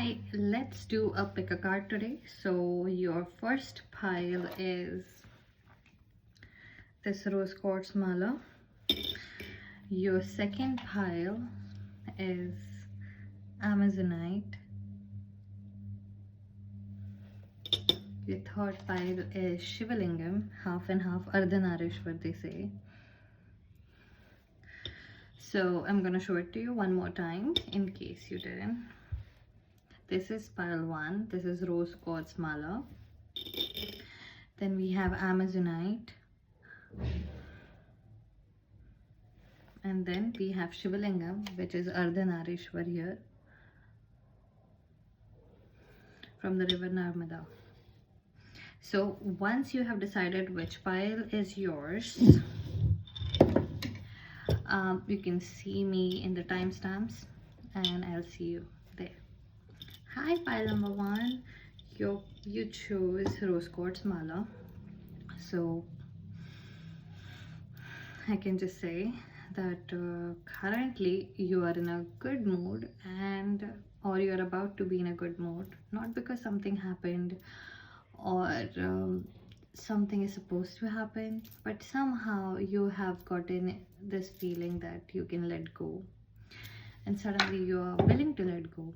Hi, let's do a pick a card today. So your first pile is this rose quartz mala. Your second pile is Amazonite. Your third pile is Shivalingam, half and half, Ardhanarishwar they say. So I'm gonna show it to you one more time in case you didn't. This is pile 1, this is rose quartz mala. Then we have Amazonite. And then we have Shivalingam, which is Ardhanarishwar here from the river Narmada. So once you have decided which pile is yours, you can see me in the timestamps and I'll see you there. Hi, pile number 1. You chose rose quartz mala. So I can just say that currently you are in a good mood or you're about to be in a good mood, not because something happened or something is supposed to happen, but somehow you have gotten this feeling that you can let go, and suddenly you are willing to let go,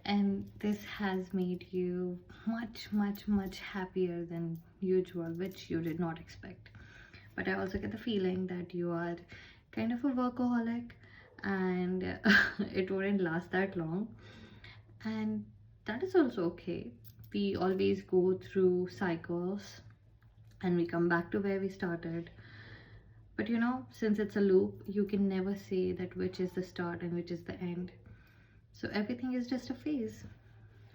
and this has made you much happier than usual, which you did not expect. But I also get the feeling that you are kind of a workaholic and it wouldn't last that long, and that is also okay. We always go through cycles and we come back to where we started, but you know, since it's a loop, you can never say that which is the start and which is the end. So everything is just a phase,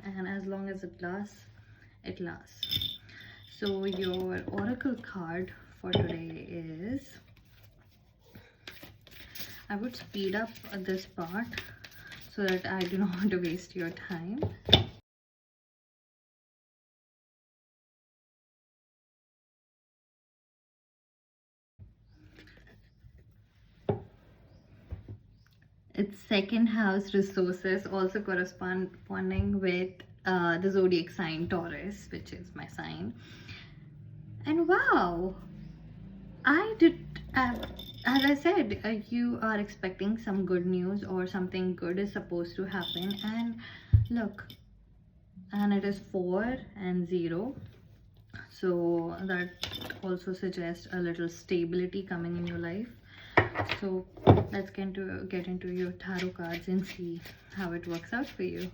and as long as it lasts, it lasts. So your oracle card for today is, I would speed up this part so that I do not want to waste your time. Its second house resources also corresponding with the zodiac sign Taurus, which is my sign. And wow, I did, as I said, you are expecting some good news or something good is supposed to happen, and look, and it is 4 and 0, so that also suggests a little stability coming in your life. So let's get into your tarot cards and see how it works out for you.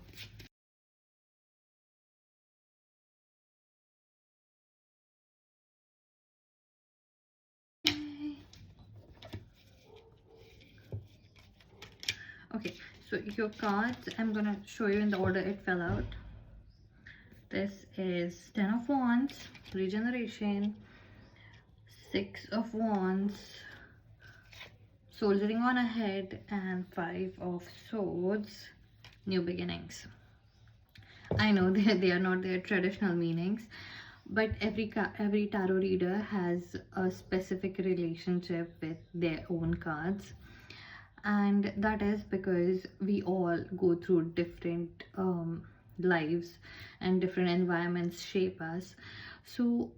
Okay, so your cards, I'm gonna show you in the order it fell out. This is 10 of Wands, regeneration, 6 of Wands, soldiering on ahead, and 5 of Swords, new beginnings. I know they are not their traditional meanings, but every tarot reader has a specific relationship with their own cards, and that is because we all go through different lives and different environments shape us. So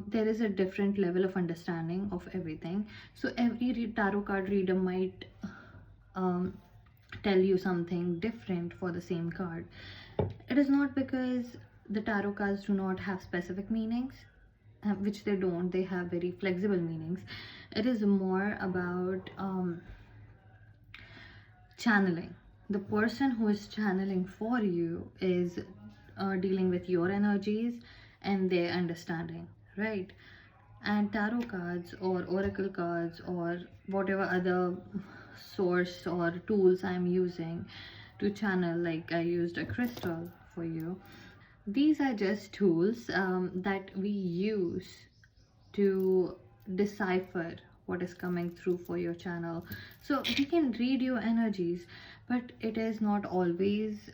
there is a different level of understanding of everything. So every tarot card reader might tell you something different for the same card. It is not because the tarot cards do not have specific meanings, which they don't. They have very flexible meanings. It is more about channeling. The person who is channeling for you is dealing with your energies and their understanding, right? And tarot cards or oracle cards or whatever other source or tools I'm using to channel, like I used a crystal for you, these are just tools that we use to decipher what is coming through for your channel. So we can read your energies, but it is not always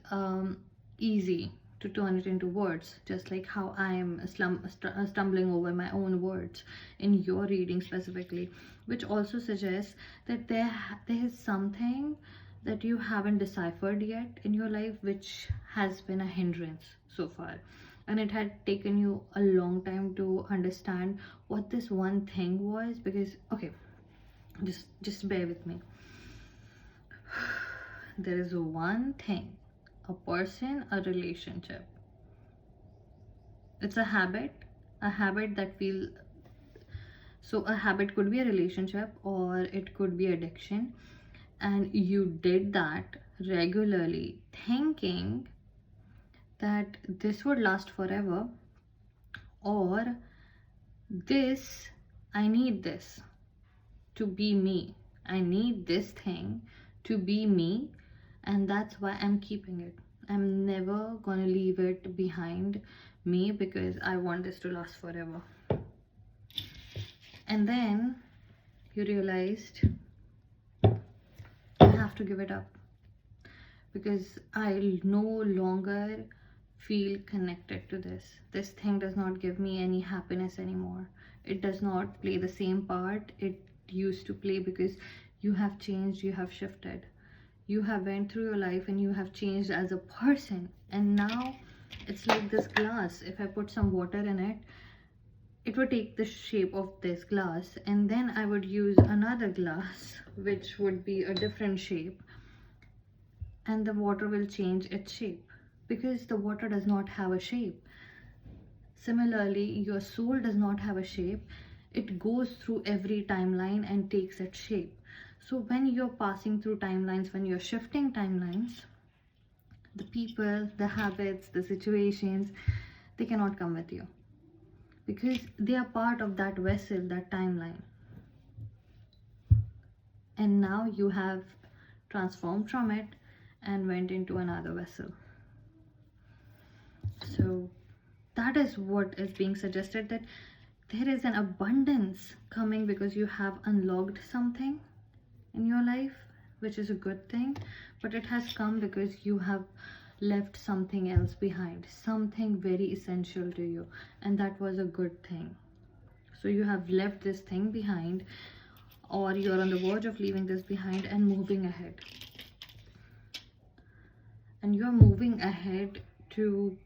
easy to turn it into words, just like how I am stumbling over my own words in your reading specifically, which also suggests that there is something that you haven't deciphered yet in your life, which has been a hindrance so far, and it had taken you a long time to understand what this one thing was. Because okay, just bear with me. There is one thing, a person, a relationship. It's a habit that feel. So a habit could be a relationship, or it could be addiction, and you did that regularly thinking that this would last forever, or this, I need this to be me, I need this thing to be me, and that's why I'm keeping it. I'm never gonna leave it behind me because I want this to last forever. And then you realized I have to give it up because I no longer feel connected to this. This thing does not give me any happiness anymore. It does not play the same part it used to play, because you have changed, you have shifted. You have went through your life and you have changed as a person, and now it's like this glass. If I put some water in it, it would take the shape of this glass, and then I would use another glass which would be a different shape, and the water will change its shape because the water does not have a shape. Similarly, your soul does not have a shape. It goes through every timeline and takes its shape. So when you're passing through timelines, when you're shifting timelines, the people, the habits, the situations, they cannot come with you because they are part of that vessel, that timeline. And now you have transformed from it and went into another vessel. So that is what is being suggested, that there is an abundance coming because you have unlocked something in your life, which is a good thing, but it has come because you have left something else behind, something very essential to you, and that was a good thing. So you have left this thing behind, or you're on the verge of leaving this behind and moving ahead. And you're moving ahead to,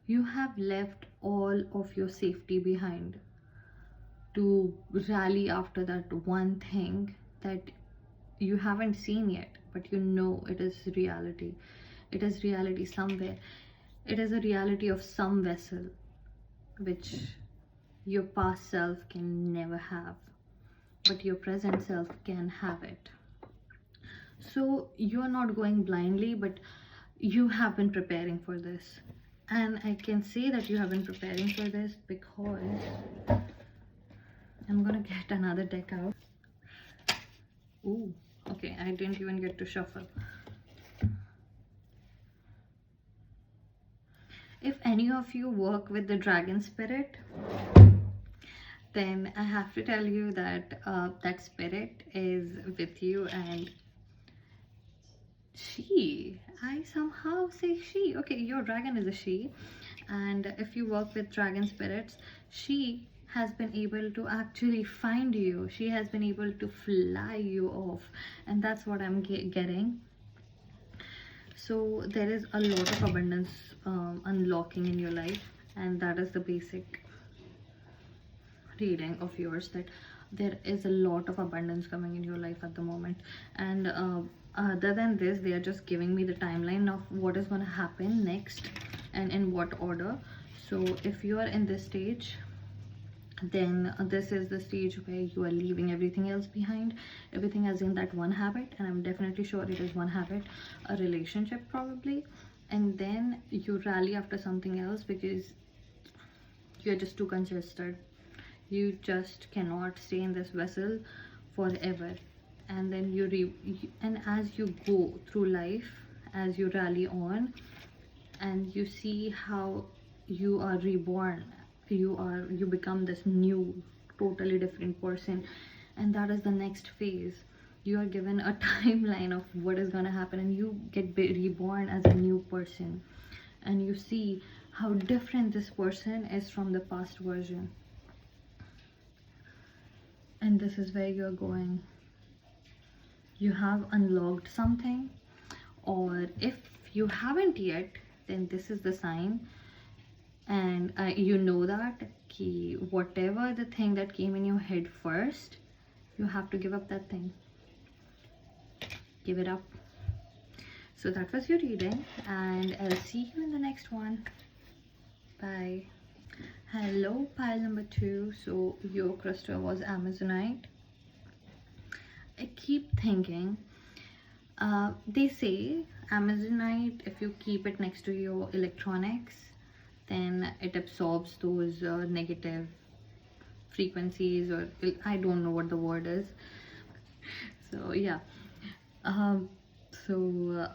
you have left all of your safety behind to rally after that one thing that you haven't seen yet, but you know it is reality. It is reality somewhere. It is a reality of some vessel which your past self can never have, but your present self can have it. So you're not going blindly, but you have been preparing for this. And I can say that you have been preparing for this because I'm gonna get another deck out. Ooh, okay, I didn't even get to shuffle. If any of you work with the dragon spirit, then I have to tell you that that spirit is with you, and I somehow say she. Okay, your dragon is a she, and if you work with dragon spirits, she has been able to actually find you. She has been able to fly you off, and that's what I'm getting. So there is a lot of abundance unlocking in your life, and that is the basic reading of yours, that there is a lot of abundance coming in your life at the moment. And other than this, they are just giving me the timeline of what is going to happen next and in what order. So if you are in this stage, then this is the stage where you are leaving everything else behind, everything as in that one habit, and I'm definitely sure it is one habit, a relationship probably, and then you rally after something else because you're just too congested. You just cannot stay in this vessel forever. And then and as you go through life, as you rally on and you see how you are reborn, you become this new, totally different person, and that is the next phase. You are given a timeline of what is going to happen, and you get reborn as a new person, and you see how different this person is from the past version. And this is where you're going. you have unlocked something, or if you haven't yet, then this is the sign. And you know that ki whatever the thing that came in your head first, you have to give up that thing. Give it up. So that was your reading, and I'll see you in the next one. Bye. Hello, pile number 2. So your crystal was Amazonite. I keep thinking, they say Amazonite, if you keep it next to your electronics, then it absorbs those negative frequencies, or I don't know what the word is. So yeah, um, so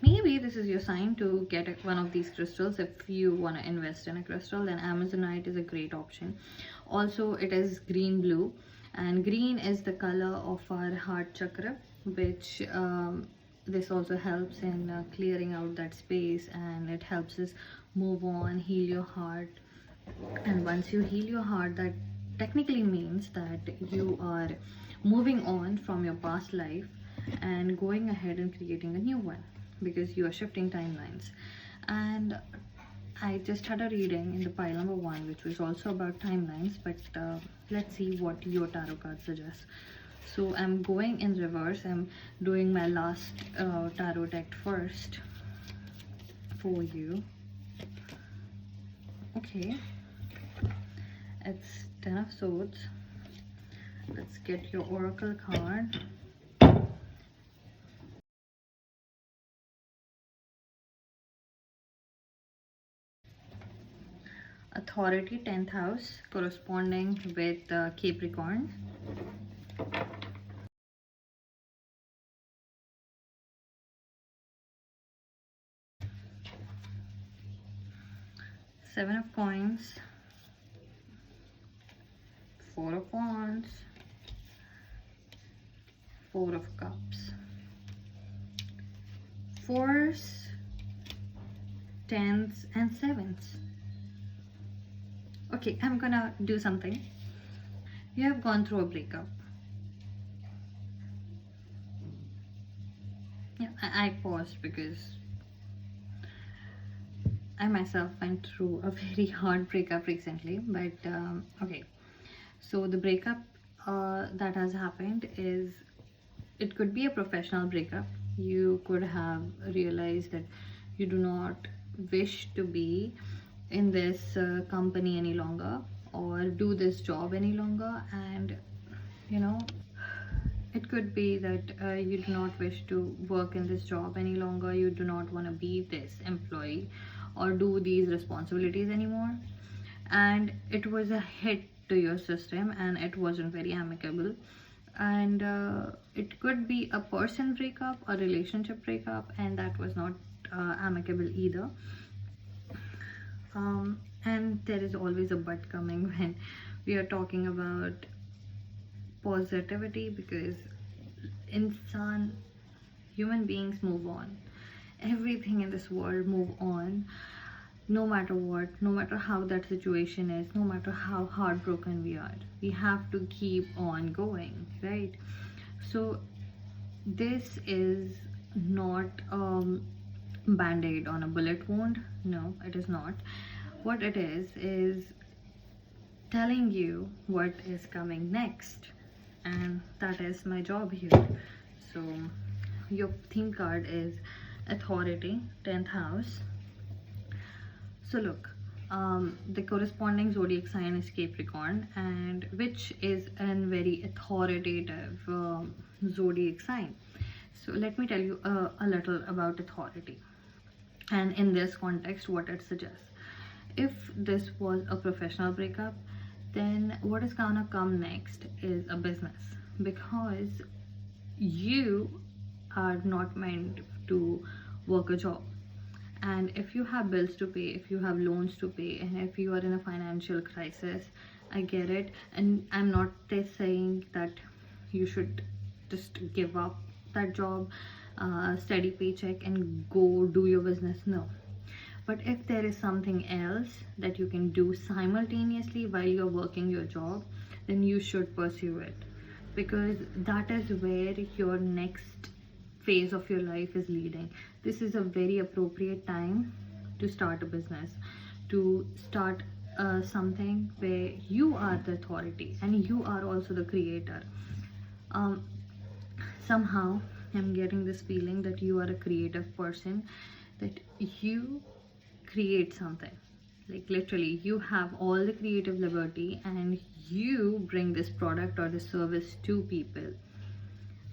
maybe this is your sign to get one of these crystals. If you want to invest in a crystal, then Amazonite is a great option. Also, it is green blue, and green is the color of our heart chakra, which this also helps in clearing out that space, and it helps us move on, heal your heart. And once you heal your heart, that technically means that you are moving on from your past life and going ahead and creating a new one, because you are shifting timelines. And I just had a reading in the pile number 1, which was also about timelines, but let's see what your tarot card suggests. So I'm going in reverse. I'm doing my last tarot deck first for you. Okay, it's 10 of Swords. Let's get your oracle card. Authority, 10th house, corresponding with Capricorn. Seven of Coins, Four of Wands, Four of Cups. Fours, tens, and sevens. Okay, I'm gonna do something. You have gone through a breakup. Yeah, I paused because I myself went through a very hard breakup recently. But okay, so the breakup that has happened is, it could be a professional breakup. You could have realized that you do not wish to be in this company any longer, or do this job any longer. And you know, it could be that you do not wish to work in this job any longer. You do not want to be this employee or do these responsibilities anymore. And it was a hit to your system, and it wasn't very amicable. And it could be a person breakup, a relationship breakup, and that was not amicable either. And there is always a but coming when we are talking about positivity, because human beings move on. Everything in this world move on, no matter what, no matter how that situation is, no matter how heartbroken we are. We have to keep on going, right? So this is not band-aid on a bullet wound. No, it is not. What it is telling you what is coming next, and that is my job here. So your theme card is Authority, 10th house. So look, the corresponding zodiac sign is Capricorn, and which is a very authoritative zodiac sign. So let me tell you a little about authority, and in this context what it suggests. If this was a professional breakup, then what is gonna come next is a business, because you are not meant to work a job. And if you have bills to pay, if you have loans to pay, and if you are in a financial crisis, I get it. And I'm not saying that you should just give up that job, steady paycheck, and go do your business. No. But if there is something else that you can do simultaneously while you're working your job, then you should pursue it. because that is where your next phase of your life is leading. This is a very appropriate time to start a business, to start something where you are the authority and you are also the creator. um, Somehow I'm getting this feeling that you are a creative person, that you create something, like literally you have all the creative liberty and you bring this product or the service to people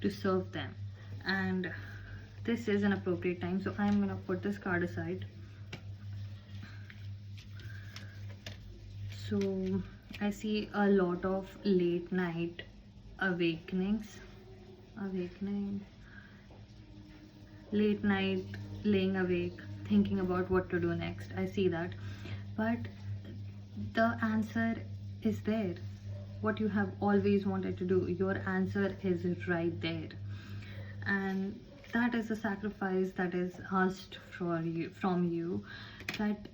to serve them. And this is an appropriate time, so I'm gonna put this card aside. So I see a lot of late night awakening, late night laying awake thinking about what to do next. I see that, but the answer is there. What you have always wanted to do, your answer is right there. And that is a sacrifice that is asked for you, from you, that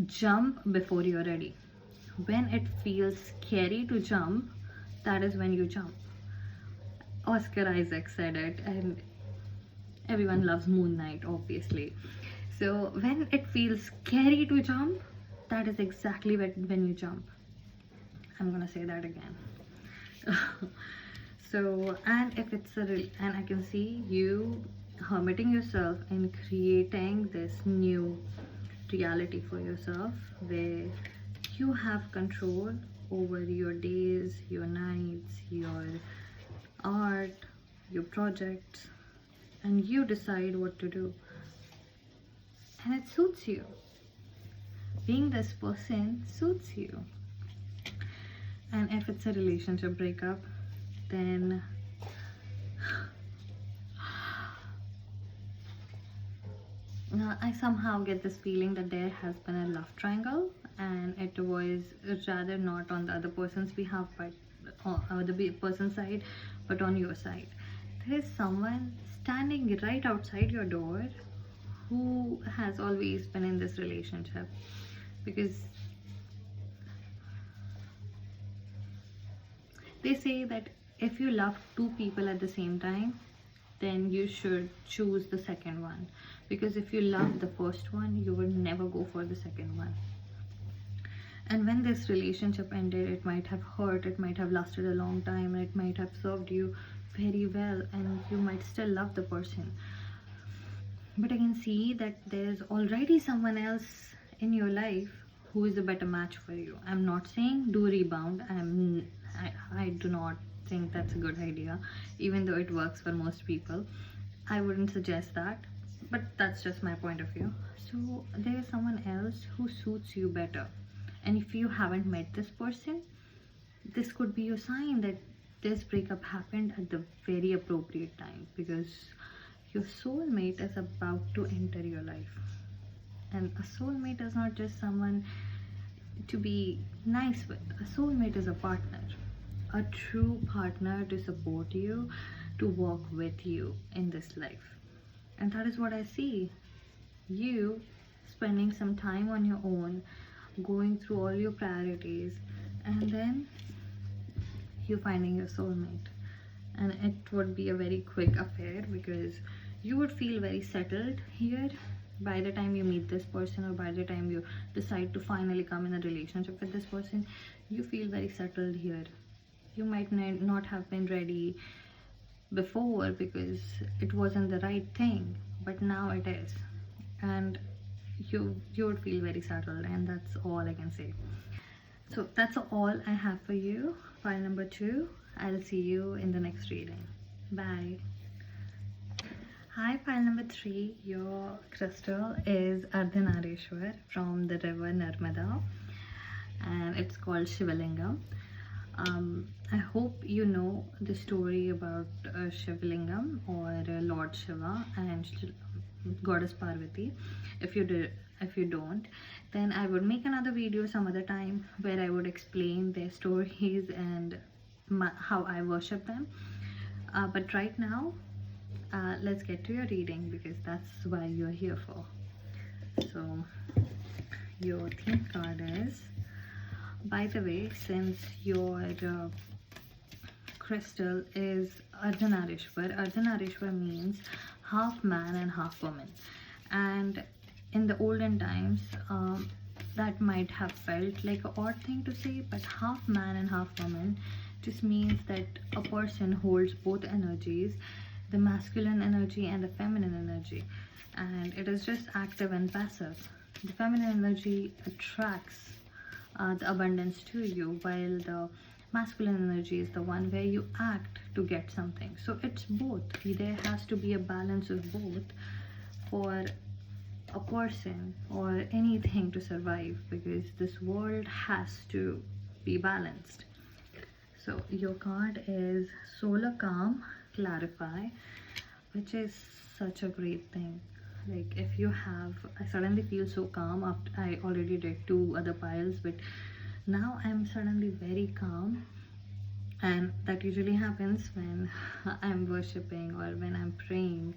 jump before you're ready. When it feels scary to jump, that is when you jump. Oscar Isaac said it, and everyone loves Moon Knight, obviously. So when it feels scary to jump, that is exactly when you jump. I'm gonna say that again. So, and if it's and I can see you hermiting yourself and creating this new reality for yourself where you have control over your days, your nights, your art, your projects, and you decide what to do. And it suits you. Being this person suits you. And if it's a relationship breakup, then I somehow get this feeling that there has been a love triangle, and it was rather not on the other person's behalf, but on the person's side, but on your side. There is someone standing right outside your door who has always been in this relationship, because they say that if you love two people at the same time, then you should choose the second one, because if you love the first one, you would never go for the second one. And when this relationship ended, it might have hurt, it might have lasted a long time, and it might have served you very well, and you might still love the person. But I can see that there's already someone else in your life who is a better match for you. I'm not saying do rebound. I do not think that's a good idea, even though it works for most people. I wouldn't suggest that, but that's just my point of view. So there is someone else who suits you better, and if you haven't met this person, this could be your sign that this breakup happened at the very appropriate time, because your soulmate is about to enter your life. And a soulmate is not just someone to be nice with. A soulmate is a partner, a true partner to support you, to work with you in this life. And that is what I see. You spending some time on your own, going through all your priorities, and then you finding your soulmate. And it would be a very quick affair, because you would feel very settled here by the time you meet this person, or by the time you decide to finally come in a relationship with this person. You feel very settled here. You might not have been ready before because it wasn't the right thing, but now it is, and you would feel very settled. And that's all I can say. So that's all I have for you. Pile number 2. I'll see you in the next reading. Bye. Hi, pile number 3. Your crystal is Ardhanarishwar from the river Narmada, and it's called Shivalingam. I hope you know the story about Shivalingam, or Lord Shiva and Goddess Parvati. If you don't, then I would make another video some other time where I would explain their stories and how I worship them. But right now, let's get to your reading, because that's why you're here for. So your theme card is, by the way, since your crystal is Ardhanarishwar. Ardhanarishwar means half man and half woman. And in the olden times, that might have felt like an odd thing to say, but half man and half woman just means that a person holds both energies, the masculine energy and the feminine energy, and it is just active and passive. The feminine energy attracts the abundance to you, while the masculine energy is the one where you act to get something. So it's both. There has to be a balance of both for a person or anything to survive, because this world has to be balanced. So your card is Solar Calm, Clarify, which is such a great thing. Like, if you have, I suddenly feel so calm after I already did 2 other piles, but now I'm suddenly very calm. And that usually happens when I'm worshipping or when I'm praying.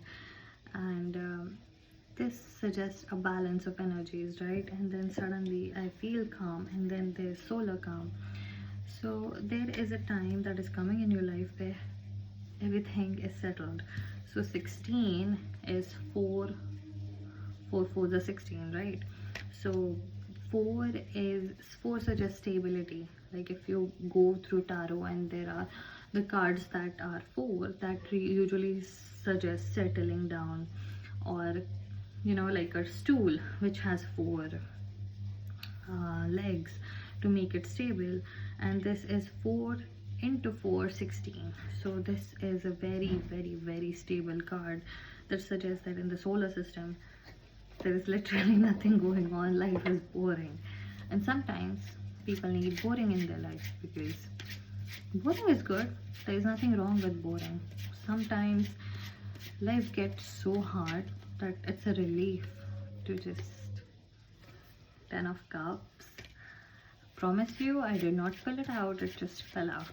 And this suggests a balance of energies, right? And then suddenly I feel calm, and then there's solar calm. So there is a time that is coming in your life where everything is settled. So 16 is 4 4 is 16, right? So 4 suggests stability. Like, if you go through tarot and there are the cards that are 4, that usually suggest settling down, or like a stool which has 4 legs to make it stable. And this is 4 into 4, 16. So this is a very, very, very stable card that suggests that in the solar system there is literally nothing going on. Life is boring, and sometimes people need boring in their life, because boring is good. There is nothing wrong with boring. Sometimes life gets so hard that it's a relief to just 10 of cups. Promise you, I did not fill it out, it just fell out.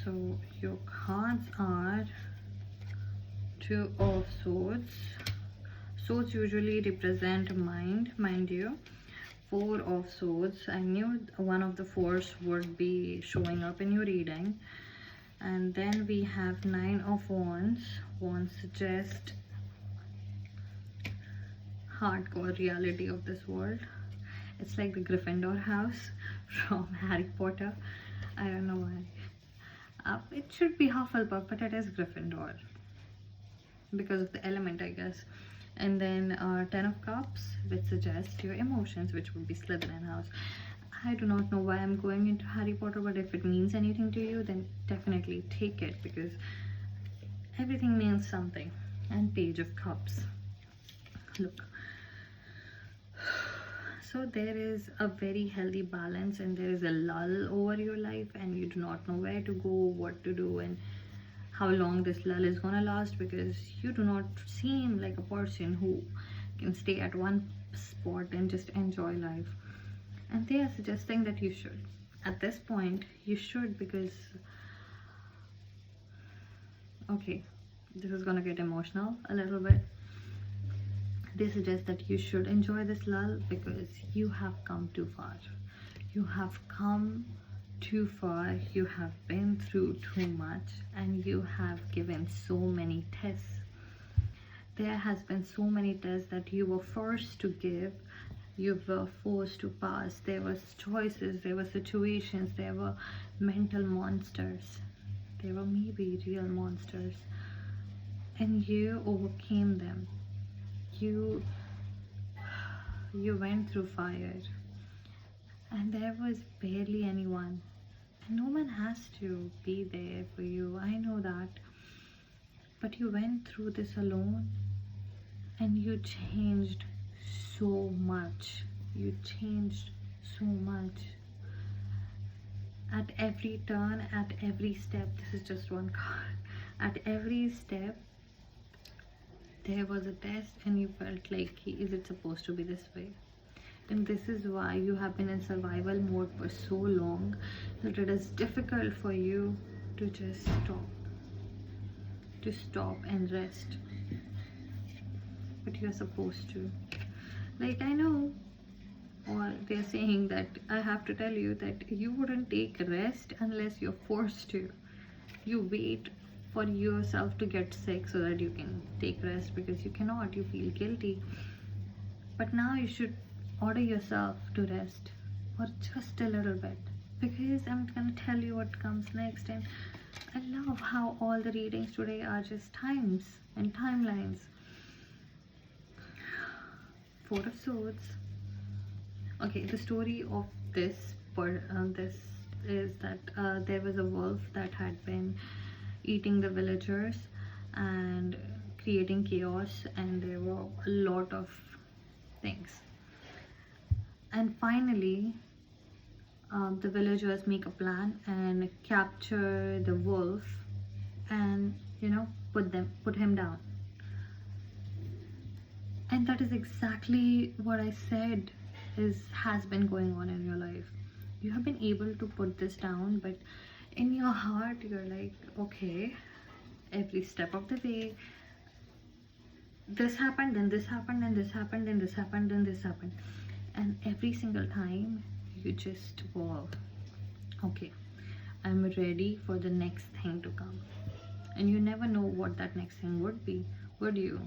So your cards are 2 of Swords. Swords usually represent mind you. 4 of Swords. I knew one of the 4s would be showing up in your reading. And then we have 9 of Wands. Wands suggest hardcore reality of this world. It's like the Gryffindor house from Harry Potter. I don't know why. It should be Hufflepuff, but it is Gryffindor because of the element, I guess. And then 10 of Cups, which suggests your emotions, which would be Slytherin house. I do not know why I'm going into Harry Potter, but if it means anything to you, then definitely take it, because everything means something. And Page of Cups. Look. So there is a very healthy balance, and there is a lull over your life, and you do not know where to go, what to do, and how long this lull is gonna last, because you do not seem like a person who can stay at one spot and just enjoy life. And they are suggesting that you should. At this point, you should, because okay, this is gonna get emotional a little bit. They suggest that you should enjoy this lull, because you have come too far. You have come too far. You have been through too much, and you have given so many tests. There has been so many tests that you were forced to give. You were forced to pass. There was choices, there were situations, there were mental monsters, there were maybe real monsters, and you overcame them. You went through fire, and there was barely anyone, and no one has to be there for you. I know that, but you went through this alone, and you changed so much. You changed so much. At every turn, at every step, this is just one card. At every step, there was a test, and you felt like, is it supposed to be this way? And this is why you have been in survival mode for so long, that it is difficult for you to just stop and rest. but you're supposed to. Like, I know, or they're saying that I have to tell you that you wouldn't take rest unless you're forced to. You wait for yourself to get sick so that you can take rest, because you cannot, you feel guilty. But now you should order yourself to rest for just a little bit, because I'm gonna tell you what comes next. And I love how all the readings today are just times and timelines. Four of Swords. Okay, the story of this is that there was a wolf that had been eating the villagers and creating chaos, and there were a lot of things. And finally, the villagers make a plan and capture the wolf, and put him down. And that is exactly what I said has been going on in your life. You have been able to put this down, but in your heart you're like, okay, every step of the way, this happened, then this happened, then this happened, then this happened, then this happened. And every single time you just, wow, okay, I'm ready for the next thing to come. And you never know what that next thing would be, would you?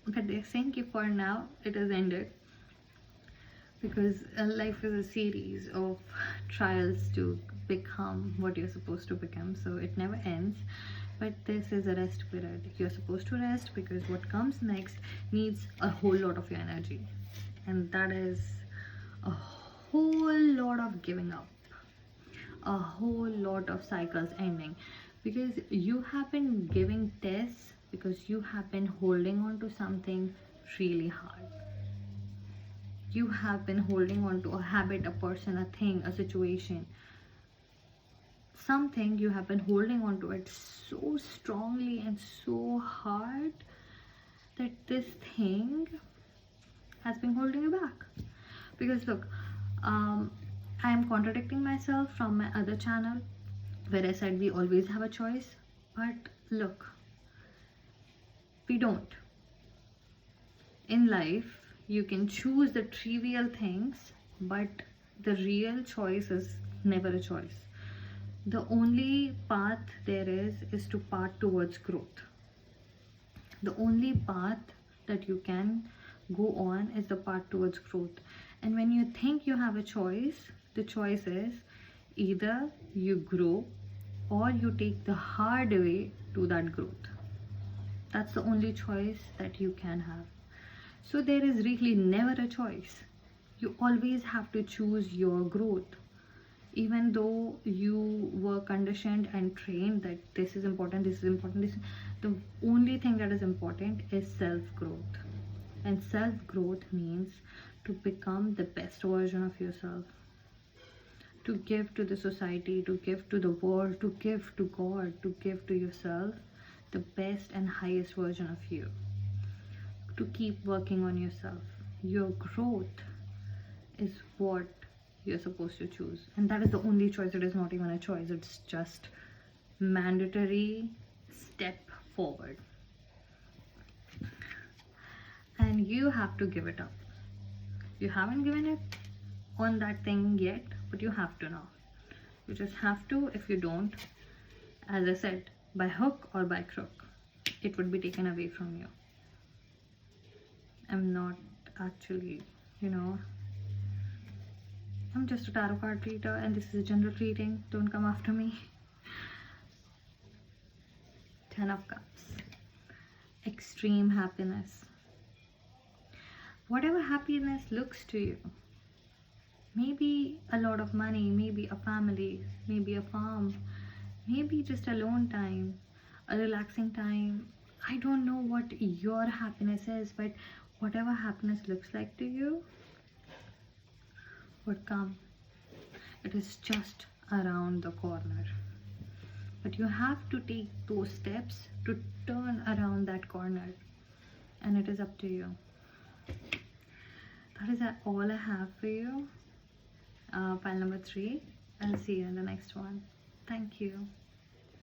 But they're saying for now it has ended, because life is a series of trials to become what you're supposed to become, so it never ends. But this is a rest period. You're supposed to rest, because what comes next needs a whole lot of your energy, and that is a whole lot of giving up, a whole lot of cycles ending, because you have been giving tests, because you have been holding on to something really hard. You have been holding on to a habit, a person, a thing, a situation, something. You have been holding on to it so strongly and so hard that this thing has been holding you back. Because look, I am contradicting myself from my other channel where I said we always have a choice, but look, we don't. In life, you can choose the trivial things, but the real choice is never a choice. The only path there is to path towards growth. The only path that you can go on is the path towards growth. And when you think you have a choice, the choice is either you grow or you take the hard way to that growth. That's the only choice that you can have. So there is really never a choice. You always have to choose your growth. Even though you were conditioned and trained that this is important, this is important, the only thing that is important is self-growth. And self-growth means to become the best version of yourself. To give to the society, to give to the world, to give to God, to give to yourself the best and highest version of you. To keep working on yourself. Your growth is what you're supposed to choose, and that is the only choice. It is not even a choice, it's just mandatory step forward, and you have to give it up. You haven't given it on that thing yet, but you have to now. You just have to. If you don't, as I said, by hook or by crook, it would be taken away from you. I'm not actually, I'm just a tarot card reader, and this is a general reading. Don't come after me. 10 of Cups. Extreme happiness. Whatever happiness looks to you. Maybe a lot of money, maybe a family, maybe a farm, maybe just alone time, a relaxing time. I don't know what your happiness is, but whatever happiness looks like to you would come. It is just around the corner. But you have to take those steps to turn around that corner. And it is up to you. That is all I have for you. Pile number 3. I'll see you in the next one. Thank you.